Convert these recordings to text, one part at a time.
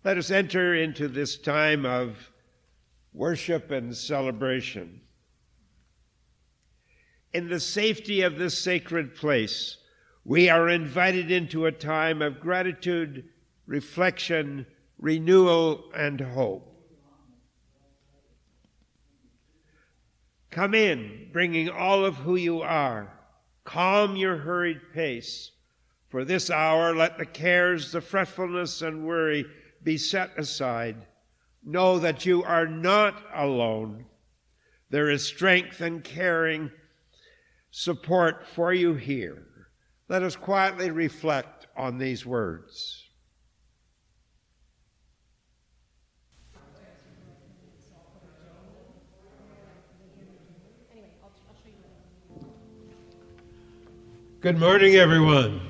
Let us enter into this time of worship and celebration. In the safety of this sacred place, we are invited into a time of gratitude, reflection, renewal, and hope. Come in, bringing all of who you are. Calm your hurried pace. For this hour, let the cares, the fretfulness, and worry be set aside. Know that you are not alone. There is strength and caring support for you here. Let us quietly reflect on these words. Good morning, everyone.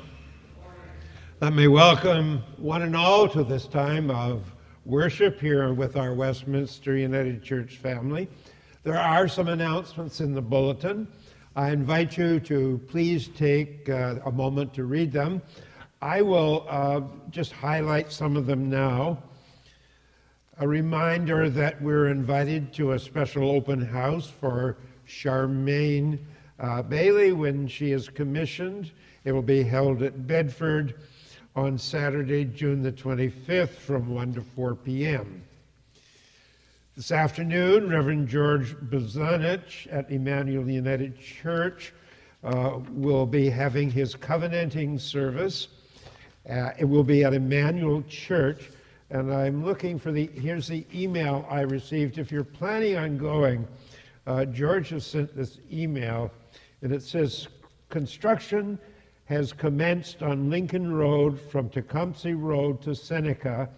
Let me welcome one and all to this time of worship here with our Westminster United Church family. There are some announcements in the bulletin. I invite you to please take a moment to read them. I will just highlight some of them now. A reminder that we're invited to a special open house for Charmaine Bailey when she is commissioned. It will be held at Bedford on Saturday, June the 25th from 1 to 4 p.m. This afternoon, Reverend George Bozanich at Emmanuel United Church will be having his covenanting service. It will be at Emmanuel Church, and I'm looking for here's the email I received. If you're planning on going, George has sent this email, and it says, construction has commenced on Lincoln Road from Tecumseh Road to Seneca,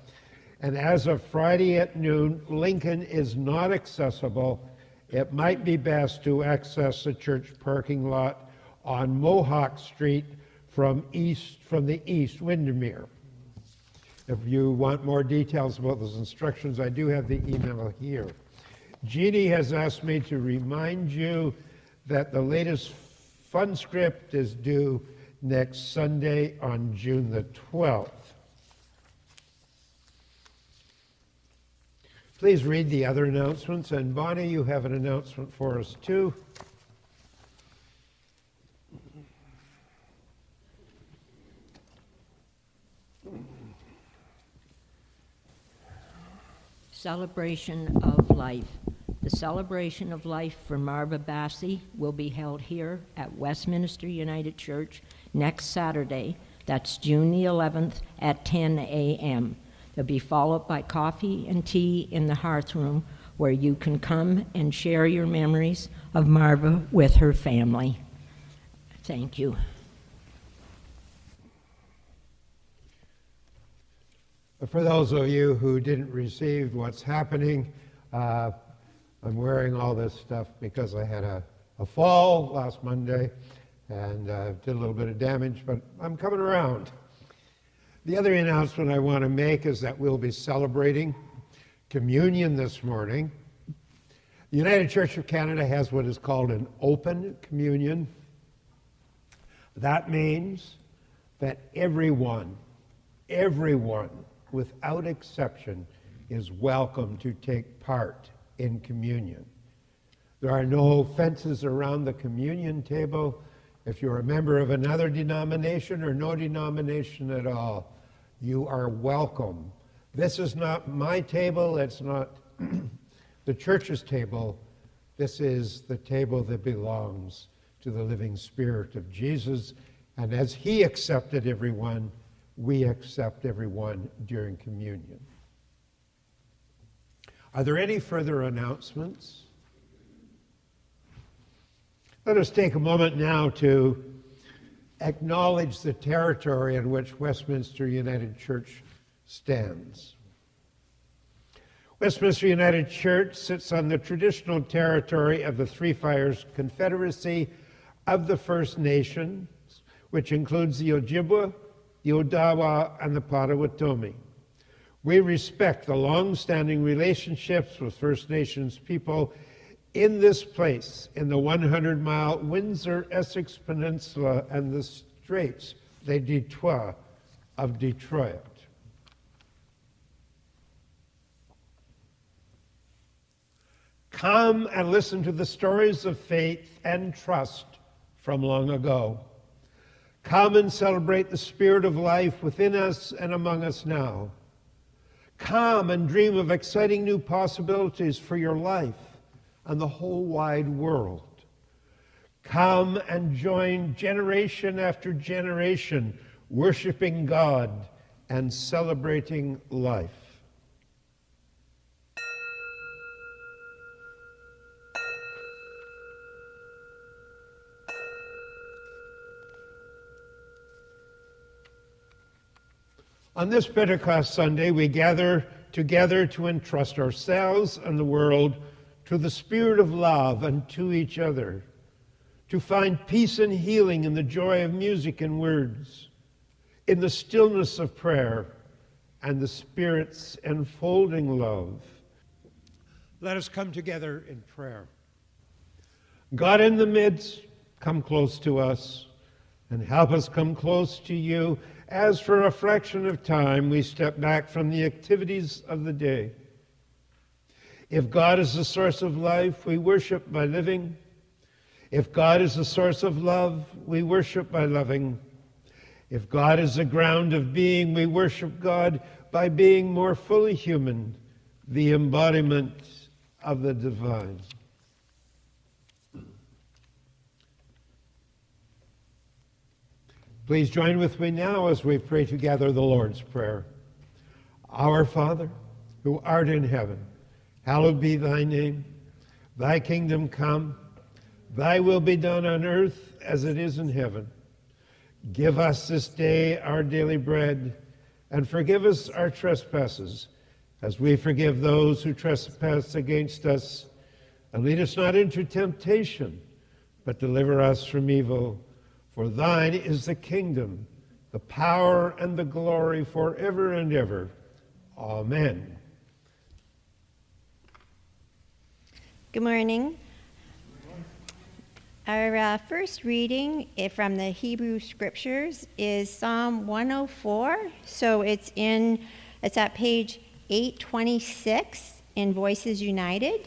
and as of Friday at noon, Lincoln is not accessible. It might be best to access the church parking lot on Mohawk Street from the east, Windermere. If you want more details about those instructions, I do have the email here. Jeannie has asked me to remind you that the latest fund script is due next Sunday on June the 12th. Please read the other announcements, and Bonnie, you have an announcement for us too. Celebration of Life. The celebration of life for Marva Bassi will be held here at Westminster United Church next Saturday. That's June the 11th at 10 a.m. There'll be followed by coffee and tea in the hearth room where you can come and share your memories of Marva with her family. Thank you. For those of you who didn't receive what's happening, I'm wearing all this stuff because I had a fall last Monday and did a little bit of damage, but I'm coming around. The other announcement I want to make is that we'll be celebrating communion this morning. The United Church of Canada has what is called an open communion. That means that everyone, without exception, is welcome to take part in communion. There are no fences around the communion table. If you're a member of another denomination or no denomination at all, you are welcome. This is not my table. It's not the church's table. This is the table that belongs to the living Spirit of Jesus. And as he accepted everyone, we accept everyone during communion. Are there any further announcements? Let us take a moment now to acknowledge the territory in which Westminster United Church stands. Westminster United Church sits on the traditional territory of the Three Fires Confederacy of the First Nations, which includes the Ojibwa, the Odawa, and the Potawatomi. We respect the long-standing relationships with First Nations people in this place, in the 100-mile Windsor-Essex Peninsula and the Straits des Detroit of Detroit. Come and listen to the stories of faith and trust from long ago. Come and celebrate the spirit of life within us and among us now. Come and dream of exciting new possibilities for your life and the whole wide world. Come and join generation after generation, worshiping God and celebrating life. On this Pentecost Sunday, we gather together to entrust ourselves and the world to the spirit of love and to each other, to find peace and healing in the joy of music and words, in the stillness of prayer and the Spirit's enfolding love. Let us come together in prayer. God in the midst, come close to us and help us come close to you as for a fraction of time we step back from the activities of the day. If God is the source of life, we worship by living. If God is the source of love, we worship by loving. If God is the ground of being, we worship God by being more fully human, the embodiment of the divine. Please join with me now as we pray together the Lord's Prayer. Our Father, who art in heaven, hallowed be thy name. Thy kingdom come, thy will be done on earth as it is in heaven. Give us this day our daily bread, and forgive us our trespasses, as we forgive those who trespass against us. And lead us not into temptation, but deliver us from evil. For thine is the kingdom, the power, and the glory forever and ever. Amen. Good morning. Our first reading from the Hebrew Scriptures is Psalm 104. So it's at page 826 in Voices United.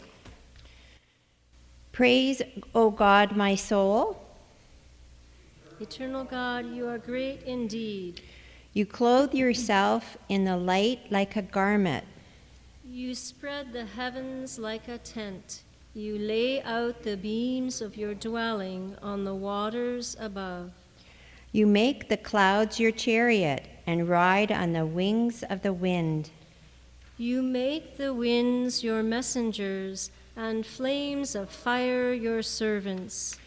Praise, O God, my soul. Eternal God, you are great indeed. You clothe yourself in the light like a garment. You spread the heavens like a tent. You lay out the beams of your dwelling on the waters above. You make the clouds your chariot and ride on the wings of the wind. You make the winds your messengers and flames of fire your servants.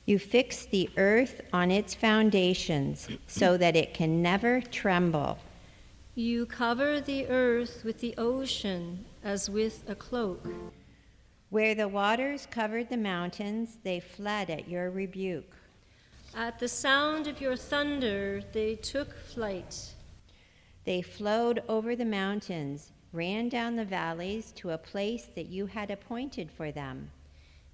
You fix the earth on its foundations so that it can never tremble. You cover the earth with the ocean as with a cloak. Where the waters covered the mountains, they fled at your rebuke. At the sound of your thunder, they took flight. They flowed over the mountains, ran down the valleys to a place that you had appointed for them.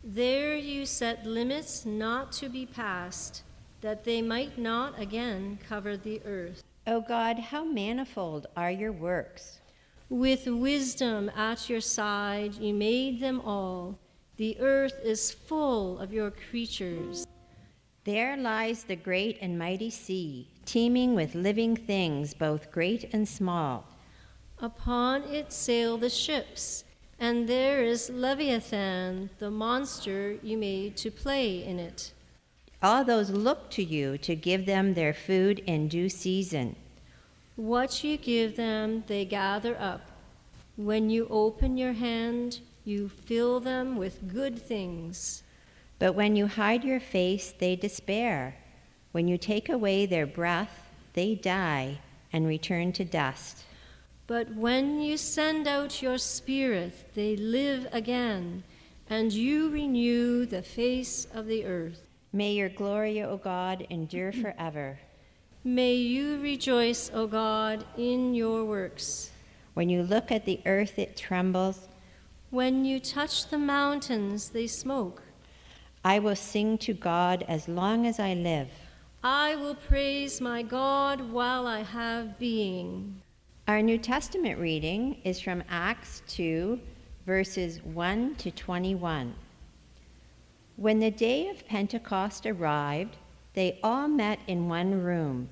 There you set limits not to be passed, that they might not again cover the earth. O God, how manifold are your works. With wisdom at your side, you made them all. The earth is full of your creatures. There lies the great and mighty sea, teeming with living things, both great and small. Upon it sail the ships, and there is Leviathan, the monster you made to play in it. All those look to you to give them their food in due season. What you give them, they gather up. When you open your hand, you fill them with good things. But when you hide your face, they despair. When you take away their breath, they die and return to dust. But when you send out your Spirit, they live again, and you renew the face of the earth. May your glory, O God, endure forever. May you rejoice, O God, in your works. When you look at the earth, it trembles. When you touch the mountains, they smoke. I will sing to God as long as I live. I will praise my God while I have being. Our New Testament reading is from Acts 2, verses 1 to 21. When the day of Pentecost arrived, they all met in one room.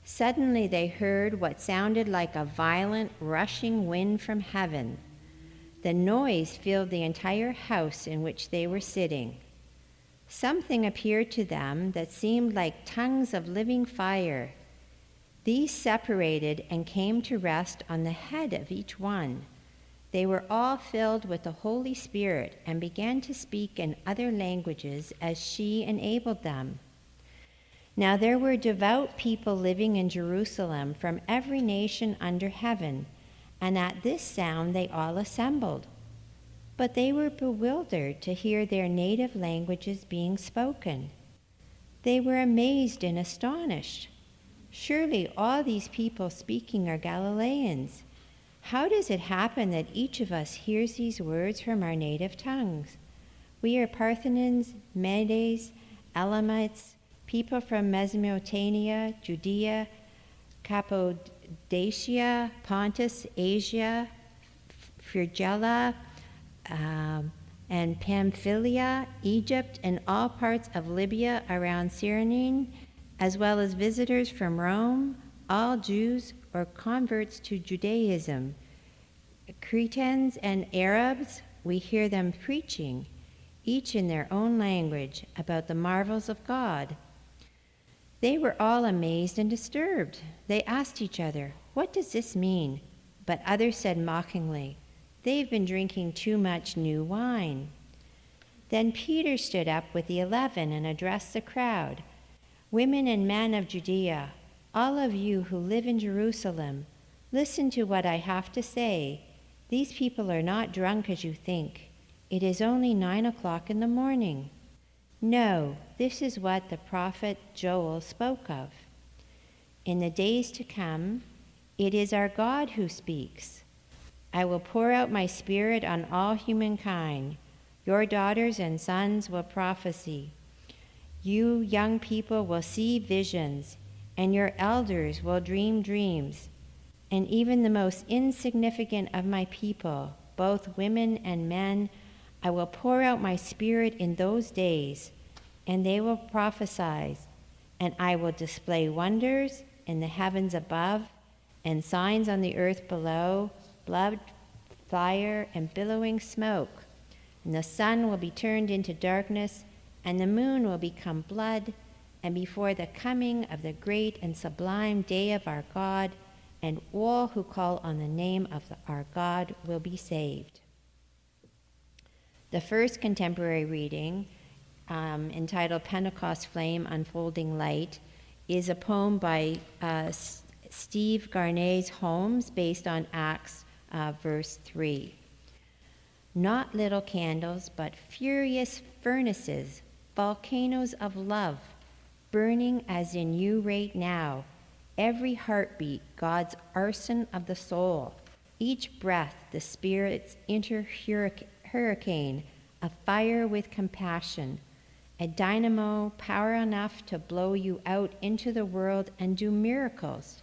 Suddenly they heard what sounded like a violent, rushing wind from heaven. The noise filled the entire house in which they were sitting. Something appeared to them that seemed like tongues of living fire. These separated and came to rest on the head of each one. They were all filled with the Holy Spirit and began to speak in other languages as she enabled them. Now there were devout people living in Jerusalem from every nation under heaven, and at this sound they all assembled. But they were bewildered to hear their native languages being spoken. They were amazed and astonished. Surely all these people speaking are Galileans. How does it happen that each of us hears these words from our native tongues? We are Parthians, Medes, Elamites, people from Mesopotamia, Judea, Cappadocia, Pontus, Asia, Phrygia, and Pamphylia, Egypt, and all parts of Libya around Cyrene, as well as visitors from Rome, all Jews or converts to Judaism. Cretans and Arabs, we hear them preaching, each in their own language, about the marvels of God. They were all amazed and disturbed. They asked each other, "What does this mean?" But others said mockingly, "They've been drinking too much new wine." Then Peter stood up with the 11 and addressed the crowd. "Women and men of Judea, all of you who live in Jerusalem, listen to what I have to say. These people are not drunk as you think. It is only 9 o'clock in the morning. No, this is what the prophet Joel spoke of. In the days to come, it is our God who speaks. I will pour out my spirit on all humankind. Your daughters and sons will prophesy. You young people will see visions, and your elders will dream dreams. And even the most insignificant of my people, both women and men, I will pour out my spirit in those days, and they will prophesy, and I will display wonders in the heavens above and signs on the earth below, blood, fire, and billowing smoke. And the sun will be turned into darkness, and the moon will become blood, and before the coming of the great and sublime day of our God, and all who call on the name of our God will be saved." The first contemporary reading, entitled Pentecost Flame Unfolding Light, is a poem by Steve Garnass-Holmes based on Acts verse 3. Not little candles, but furious furnaces, volcanoes of love, burning as in you right now. Every heartbeat, God's arson of the soul. Each breath, the Spirit's hurricane, a fire with compassion, a dynamo, power enough to blow you out into the world and do miracles.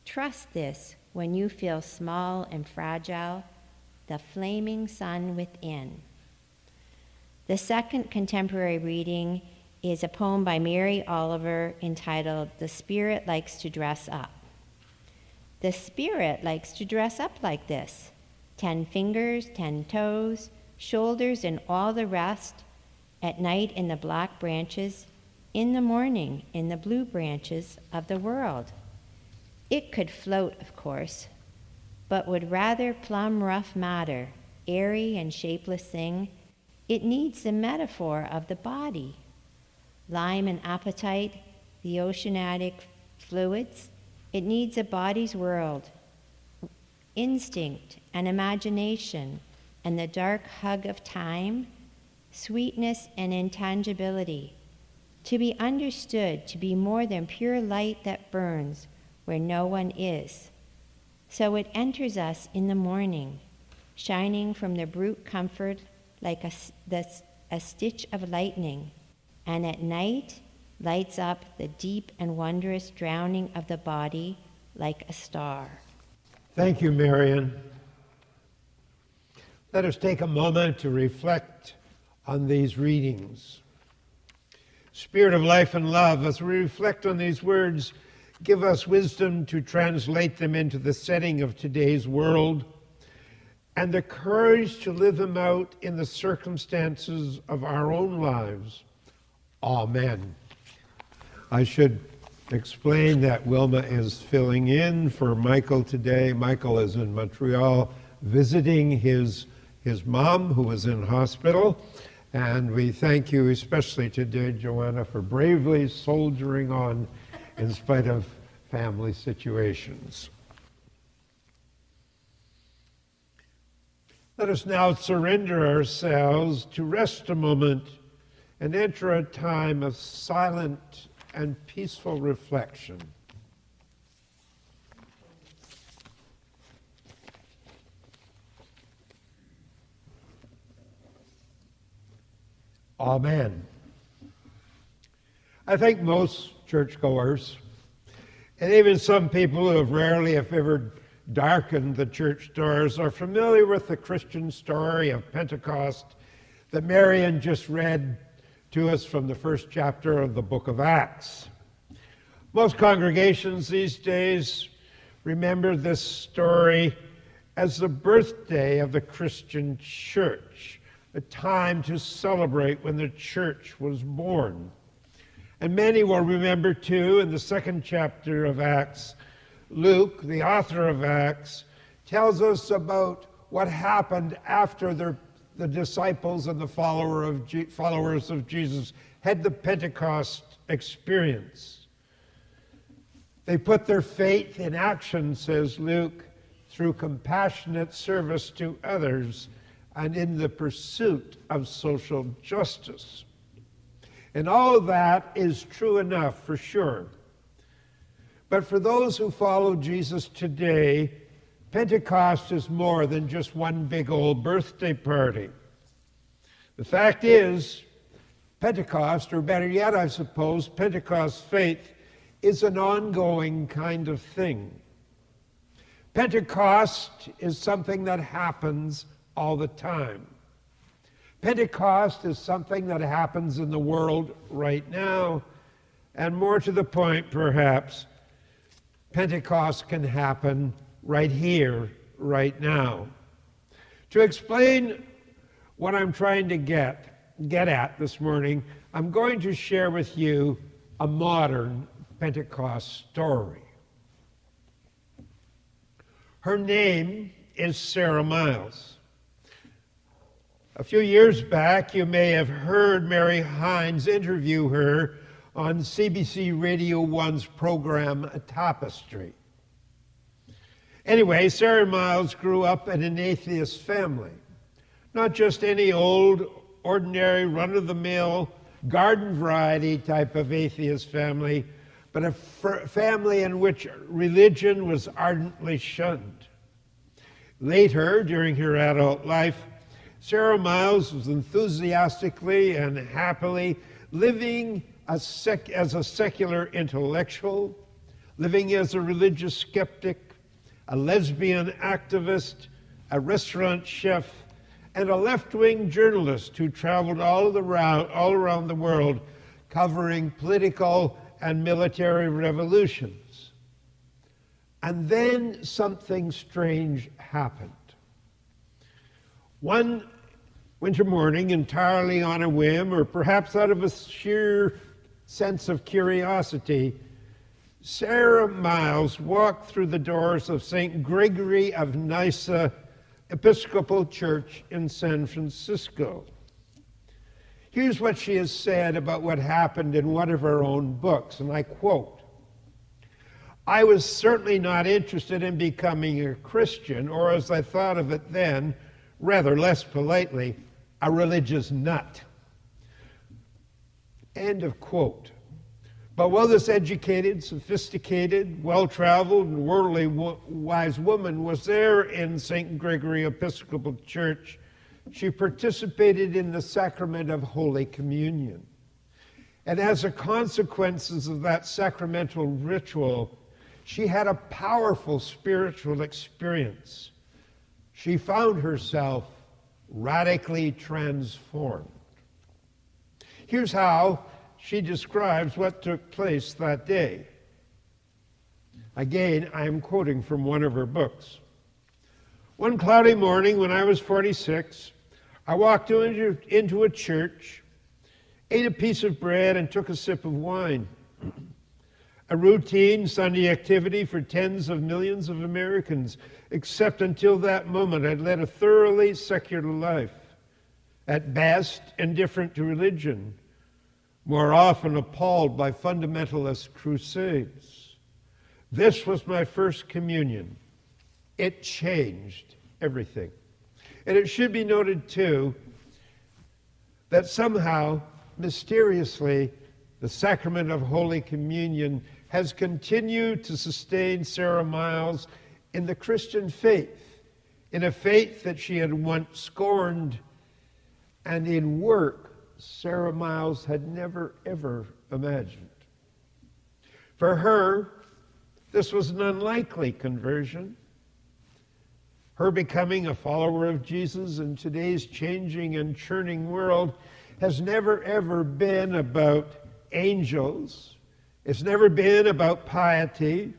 Trust this when you feel small and fragile, the flaming sun within. The second contemporary reading is a poem by Mary Oliver entitled "The Spirit Likes to Dress Up." The Spirit likes to dress up like this: 10 fingers, 10 toes, shoulders, and all the rest, at night in the black branches, in the morning in the blue branches of the world. It could float, of course, but would rather plumb rough matter, airy and shapeless thing. It needs the metaphor of the body. Lime and appetite, the oceanic fluids. It needs a body's world, instinct and imagination, and the dark hug of time, sweetness and intangibility. To be understood, to be more than pure light that burns where no one is. So it enters us in the morning, shining from the brute comfort like a stitch of lightning, and at night lights up the deep and wondrous drowning of the body like a star. Thank you, Marion. Let us take a moment to reflect on these readings. Spirit of life and love, as we reflect on these words, give us wisdom to translate them into the setting of today's world and the courage to live them out in the circumstances of our own lives. Amen. I should explain that Wilma is filling in for Michael today. Michael is in Montreal visiting his mom, who is in hospital. And we thank you especially today, Joanna, for bravely soldiering on in spite of family situations. Let us now surrender ourselves to rest a moment and enter a time of silent and peaceful reflection. Amen. I think most churchgoers, and even some people who have rarely, if ever, darkened the church doors, are familiar with the Christian story of Pentecost that Marion just read to us from the first chapter of the book of Acts. Most congregations these days remember this story as the birthday of the Christian church, a time to celebrate when the church was born. And many will remember, too, in the second chapter of Acts, Luke, the author of Acts, tells us about what happened after the disciples and the followers of Jesus had the Pentecost experience. They put their faith in action, says Luke, through compassionate service to others and in the pursuit of social justice. And all of that is true enough, for sure. But for those who follow Jesus today, Pentecost is more than just one big old birthday party. The fact is, Pentecost, or better yet, I suppose, Pentecost faith is an ongoing kind of thing. Pentecost is something that happens all the time. Pentecost is something that happens in the world right now, and more to the point, perhaps, Pentecost can happen right here, right now. To explain what I'm trying to get at this morning, I'm going to share with you a modern Pentecost story. Her name is Sarah Miles. A few years back, you may have heard Mary Hines interview her on CBC Radio 1's program, Tapestry. Anyway, Sarah Miles grew up in an atheist family. Not just any old, ordinary, run-of-the-mill, garden variety type of atheist family, but a family in which religion was ardently shunned. Later, during her adult life, Sarah Miles was enthusiastically and happily living as a secular intellectual, living as a religious skeptic, a lesbian activist, a restaurant chef, and a left-wing journalist who traveled all around the world covering political and military revolutions. And then something strange happened. One winter morning, entirely on a whim, or perhaps out of a sheer sense of curiosity, Sarah Miles walked through the doors of St. Gregory of Nyssa Episcopal Church in San Francisco. Here's what she has said about what happened in one of her own books, and I quote, "I was certainly not interested in becoming a Christian, or as I thought of it then, rather less politely, a religious nut." End of quote. But while this educated, sophisticated, well-traveled, and worldly wise woman was there in St. Gregory Episcopal Church, she participated in the sacrament of Holy Communion. And as a consequence of that sacramental ritual, she had a powerful spiritual experience. She found herself radically transformed. Here's how she describes what took place that day. Again, I am quoting from one of her books. One cloudy morning when I was 46, I walked into a church, ate a piece of bread, and took a sip of wine. A routine Sunday activity for tens of millions of Americans, except until that moment I'd led a thoroughly secular life, at best indifferent to religion, more often appalled by fundamentalist crusades. This was my first communion. It changed everything. And it should be noted, too, that somehow, mysteriously, the sacrament of Holy Communion has continued to sustain Sarah Miles in the Christian faith, in a faith that she had once scorned, and in work Sarah Miles had never, ever imagined. For her, this was an unlikely conversion. Her becoming a follower of Jesus in today's changing and churning world has never, ever been about angels. It's never been about piety.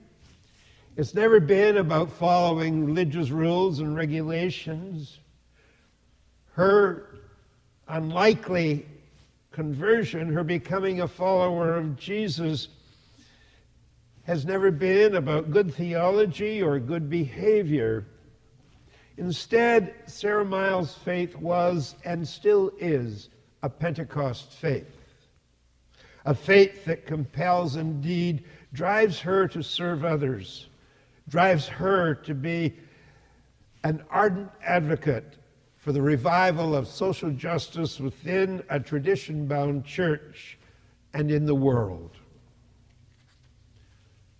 It's never been about following religious rules and regulations. Her unlikely conversion, her becoming a follower of Jesus, has never been about good theology or good behavior. Instead, Sarah Miles' faith was and still is a Pentecost faith. A faith that compels, indeed, drives her to serve others, drives her to be an ardent advocate for the revival of social justice within a tradition-bound church and in the world.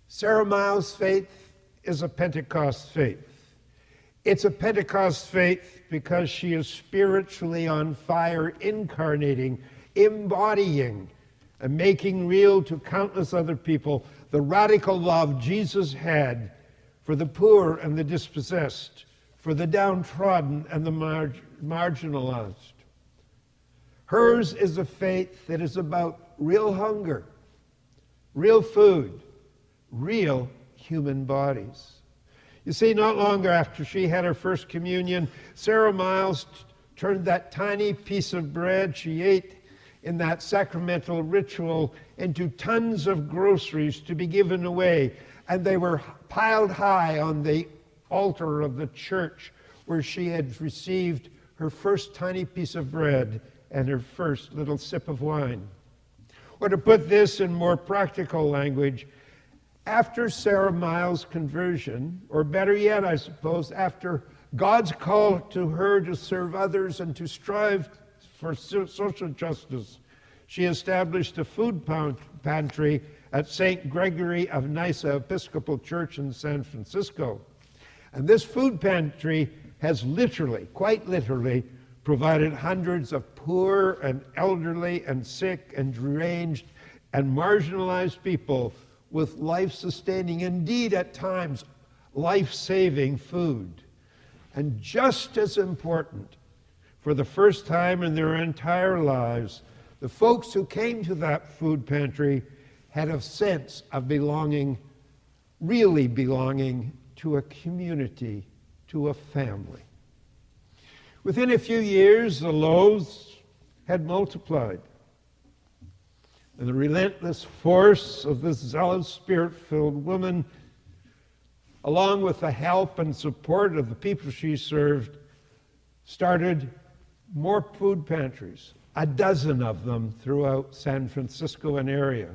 Sarah Miles' faith is a Pentecost faith. It's a Pentecost faith because she is spiritually on fire, incarnating, embodying, and making real to countless other people the radical love Jesus had for the poor and the dispossessed, for the downtrodden and the marginalized. Hers is a faith that is about real hunger, real food, real human bodies. You see, not long after she had her first communion, Sarah Miles turned that tiny piece of bread she ate in that sacramental ritual into tons of groceries to be given away, and they were piled high on the altar of the church where she had received her first tiny piece of bread and her first little sip of wine. Or to put this in more practical language, after Sarah Miles' conversion, or better yet, I suppose, after God's call to her to serve others and to strive for social justice, she established a food pantry at St. Gregory of Nyssa Episcopal Church in San Francisco. And this food pantry has literally, quite literally, provided hundreds of poor and elderly and sick and deranged and marginalized people with life-sustaining, indeed at times life-saving food. And just as important, for the first time in their entire lives, the folks who came to that food pantry had a sense of belonging, really belonging to a community, to a family. Within a few years, the loaves had multiplied. And the relentless force of this zealous, spirit-filled woman, along with the help and support of the people she served, started more food pantries, a dozen of them throughout San Francisco and area.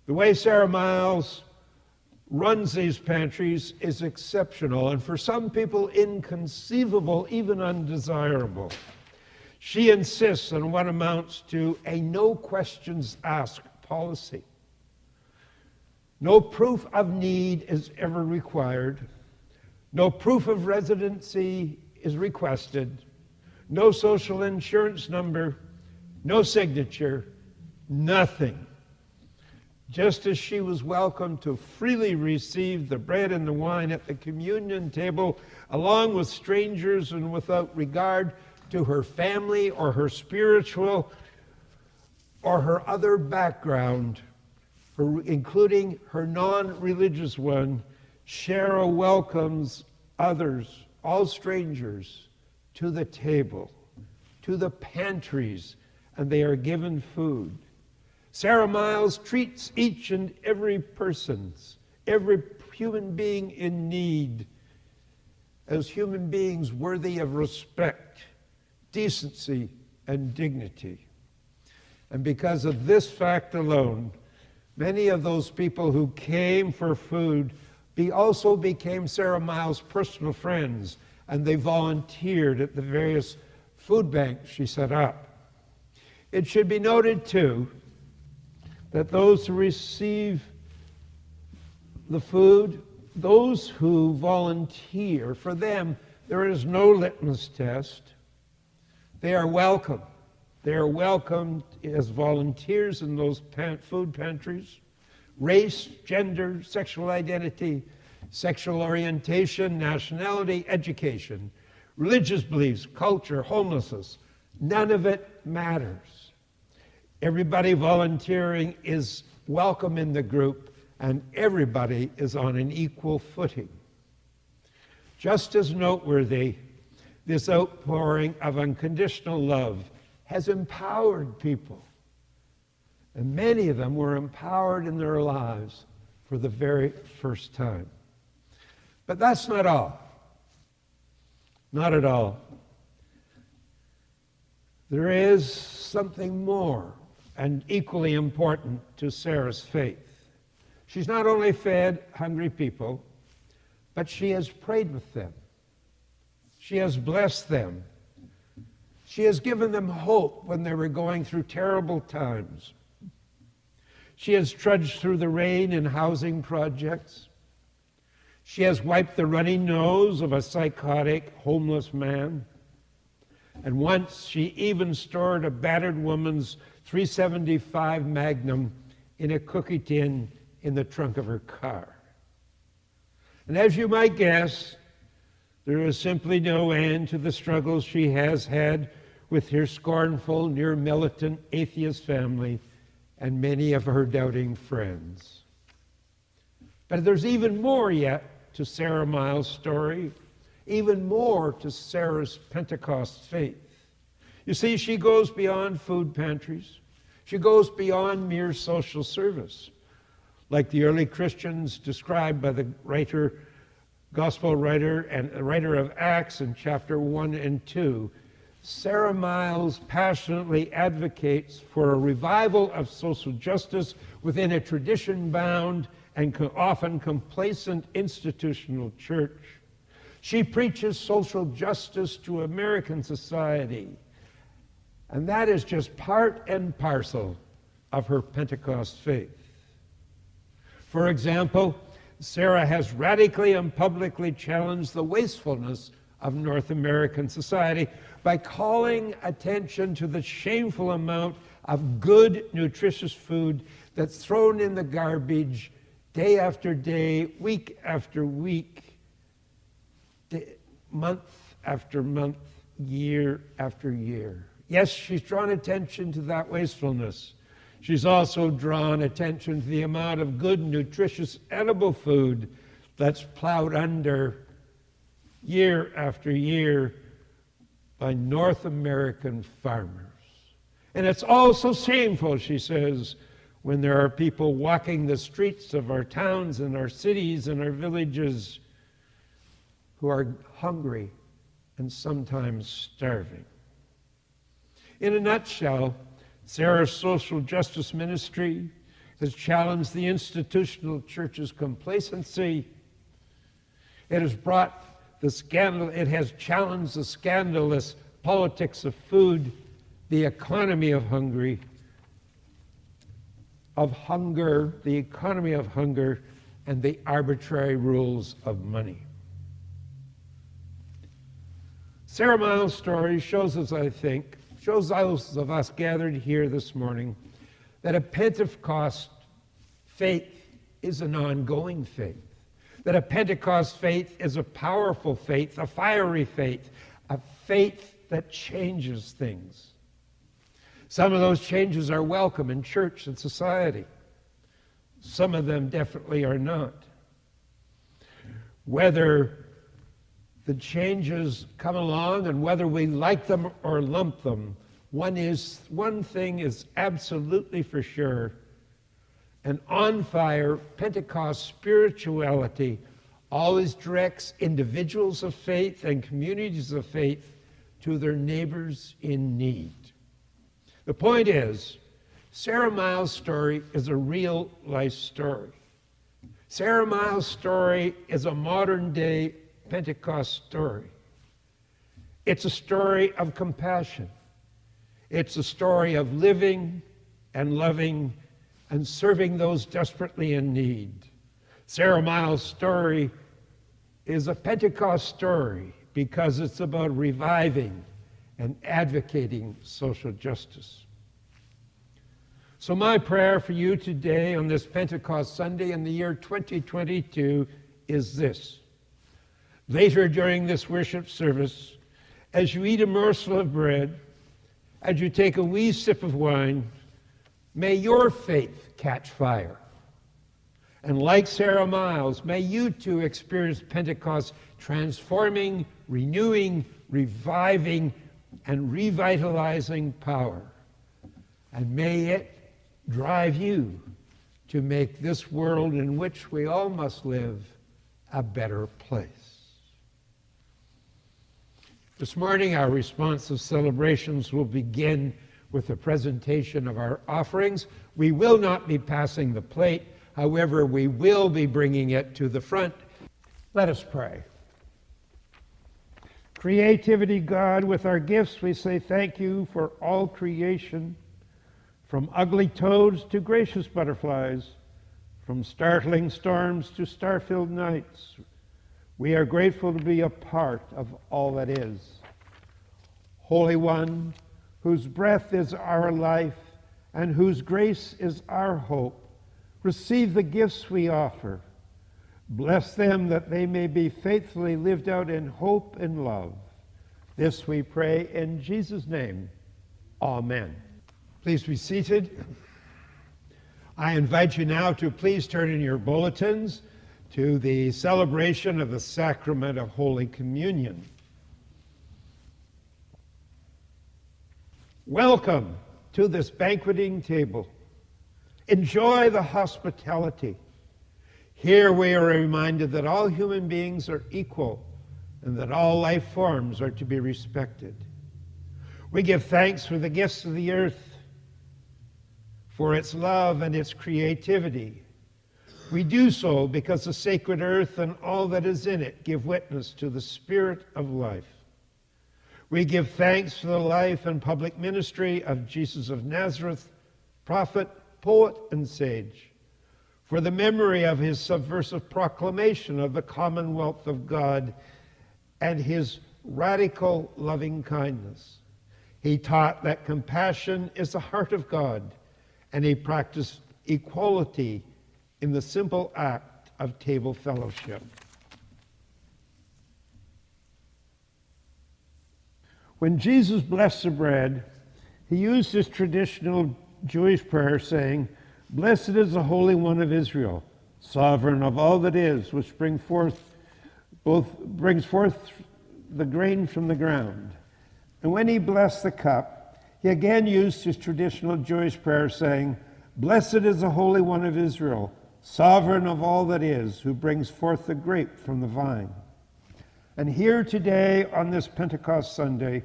The way Sarah Miles runs these pantries is exceptional, and for some people inconceivable, even undesirable. She insists on what amounts to a no questions asked policy. No proof of need is ever required. No proof of residency is requested. No social insurance number. No signature. Nothing. just as she was welcome to freely receive the bread and the wine at the communion table, along with strangers and without regard to her family or her spiritual or her other background, including her non-religious one, Sarah welcomes others, all strangers, to the table, to the pantries, and they are given food. Sarah Miles treats each and every person, every human being in need, as human beings worthy of respect, decency, and dignity. And because of this fact alone, many of those people who came for food also became Sarah Miles' personal friends, and they volunteered at the various food banks she set up. It should be noted, too, that those who receive the food, those who volunteer, for them, there is no litmus test. They are welcome. They are welcomed as volunteers in those food pantries. Race, gender, sexual identity, sexual orientation, nationality, education, religious beliefs, culture, homelessness, none of it matters. Everybody volunteering is welcome in the group, and everybody is on an equal footing. Just as noteworthy, this outpouring of unconditional love has empowered people. And many of them were empowered in their lives for the very first time. But that's not all. Not at all. There is something more and equally important to Sarah's faith. She's not only fed hungry people, but she has prayed with them. She has blessed them. She has given them hope when they were going through terrible times. She has trudged through the rain in housing projects. She has wiped the runny nose of a psychotic, homeless man. And once she even stored a battered woman's .375 Magnum in a cookie tin in the trunk of her car. And as you might guess, there is simply no end to the struggles she has had with her scornful, near-militant atheist family and many of her doubting friends. But there's even more yet to Sarah Miles' story, even more to Sarah's Pentecost faith. You see, she goes beyond food pantries. She goes beyond mere social service. Like the early Christians described by the gospel writer and writer of Acts in chapter 1 and 2, Sarah Miles passionately advocates for a revival of social justice within a tradition-bound and often complacent institutional church. She preaches social justice to American society, and that is just part and parcel of her Pentecost faith. For example, Sarah has radically and publicly challenged the wastefulness of North American society by calling attention to the shameful amount of good, nutritious food that's thrown in the garbage day after day, week after week, month after month, year after year. Yes, she's drawn attention to that wastefulness. She's also drawn attention to the amount of good, nutritious, edible food that's plowed under year after year by North American farmers. And it's also shameful, she says, when there are people walking the streets of our towns and our cities and our villages who are hungry and sometimes starving. In a nutshell, Sarah's social justice ministry has challenged the institutional church's complacency. It has challenged the scandalous politics of food, the economy of hunger, and the arbitrary rules of money. Sarah Miles' story shows us, I think, those of us gathered here this morning, that a Pentecost faith is an ongoing faith, that a Pentecost faith is a powerful faith, a fiery faith, a faith that changes things. Some of those changes are welcome in church and society. Some of them definitely are not. Whether the changes come along and whether we like them or lump them, one thing is absolutely for sure: an on-fire Pentecost spirituality always directs individuals of faith and communities of faith to their neighbors in need. The point is, Sarah Miles' story is a real-life story. Sarah Miles' story is a modern-day Pentecost story. It's a story of compassion. It's a story of living and loving and serving those desperately in need. Sarah Miles' story is a Pentecost story because it's about reviving and advocating social justice. So my prayer for you today on this Pentecost Sunday in the year 2022 is this. Later during this worship service, as you eat a morsel of bread, as you take a wee sip of wine, may your faith catch fire. And like Sarah Miles, may you too experience Pentecost transforming, renewing, reviving, and revitalizing power. And may it drive you to make this world in which we all must live a better place. This morning, our responsive celebrations will begin with the presentation of our offerings. We will not be passing the plate. However, we will be bringing it to the front. Let us pray. Creativity, God, with our gifts we say thank you for all creation, from ugly toads to gracious butterflies, from startling storms to star-filled nights. We are grateful to be a part of all that is. Holy One, whose breath is our life and whose grace is our hope, receive the gifts we offer. Bless them that they may be faithfully lived out in hope and love. This we pray in Jesus' name. Amen. Please be seated. I invite you now to please turn in your bulletins to the celebration of the sacrament of Holy Communion. Welcome to this banqueting table. Enjoy the hospitality. Here we are reminded that all human beings are equal and that all life forms are to be respected. We give thanks for the gifts of the earth, for its love and its creativity. We do so because the sacred earth and all that is in it give witness to the spirit of life. We give thanks for the life and public ministry of Jesus of Nazareth, prophet, poet, and sage, for the memory of his subversive proclamation of the commonwealth of God and his radical loving kindness. He taught that compassion is the heart of God, and he practiced equality in the simple act of table fellowship. When Jesus blessed the bread, he used his traditional Jewish prayer saying, "Blessed is the Holy One of Israel, sovereign of all that is, which brings forth the grain from the ground." And when he blessed the cup, he again used his traditional Jewish prayer saying, "Blessed is the Holy One of Israel, sovereign of all that is, who brings forth the grape from the vine." And here today on this Pentecost Sunday,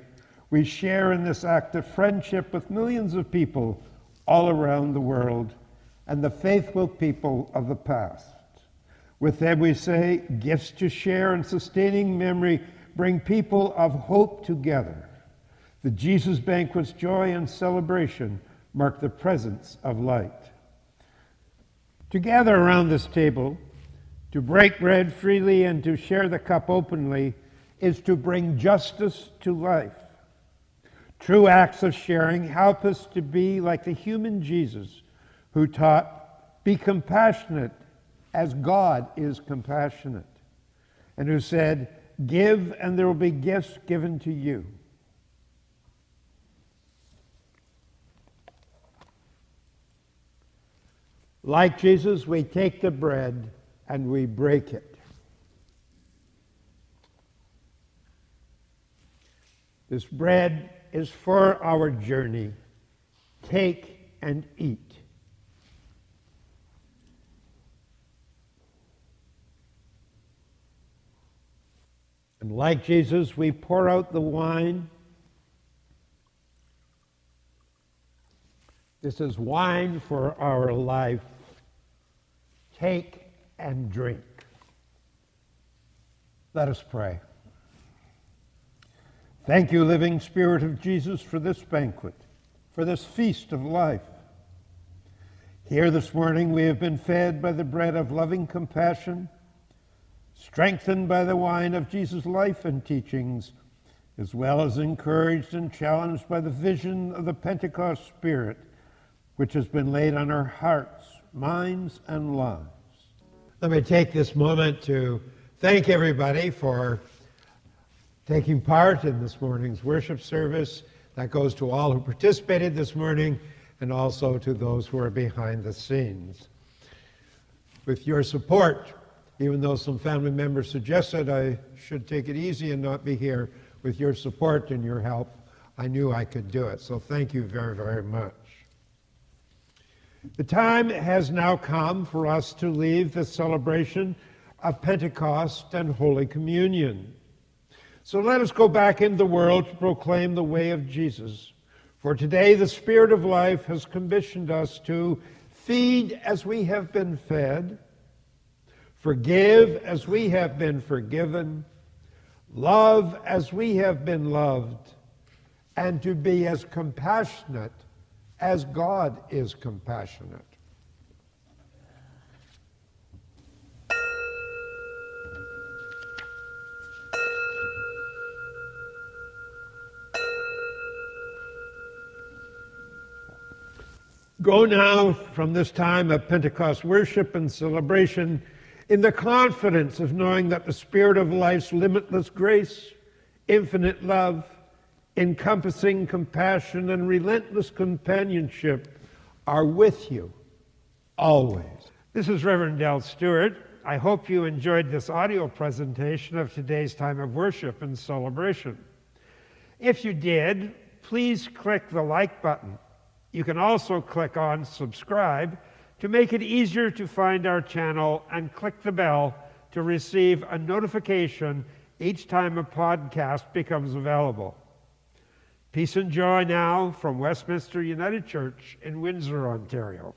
we share in this act of friendship with millions of people all around the world and the faithful people of the past. With them we say, gifts to share and sustaining memory bring people of hope together. The Jesus banquet's joy and celebration mark the presence of light. To gather around this table, to break bread freely and to share the cup openly is to bring justice to life. True acts of sharing help us to be like the human Jesus who taught Be compassionate as God is compassionate, and who said, give and there will be gifts given to you. Like Jesus, we take the bread and we break it. This bread is for our journey. Take and eat. And like Jesus, we pour out the wine. This is wine for our life. Take and drink. Let us pray. Thank you, living Spirit of Jesus, for this banquet, for this feast of life. Here this morning we have been fed by the bread of loving compassion, strengthened by the wine of Jesus' life and teachings, as well as encouraged and challenged by the vision of the Pentecost Spirit, which has been laid on our hearts, minds, and lives. Let me take this moment to thank everybody for taking part in this morning's worship service. That goes to all who participated this morning and also to those who are behind the scenes. With your support, even though some family members suggested I should take it easy and not be here, with your support and your help, I knew I could do it. So thank you very, very much. The time has now come for us to leave the celebration of Pentecost and Holy Communion. So let us go back into the world to proclaim the way of Jesus. For today the Spirit of life has commissioned us to feed as we have been fed, forgive as we have been forgiven, love as we have been loved, and to be as compassionate as God is compassionate. Go now from this time of Pentecost worship and celebration in the confidence of knowing that the Spirit of life's limitless grace, infinite love, encompassing compassion, and relentless companionship are with you always. This is Reverend Del Stewart. I hope you enjoyed this audio presentation of today's time of worship and celebration. If you did, please click the like button. You can also click on subscribe to make it easier to find our channel, and click the bell to receive a notification each time a podcast becomes available. Peace and joy now from Westminster United Church in Windsor, Ontario.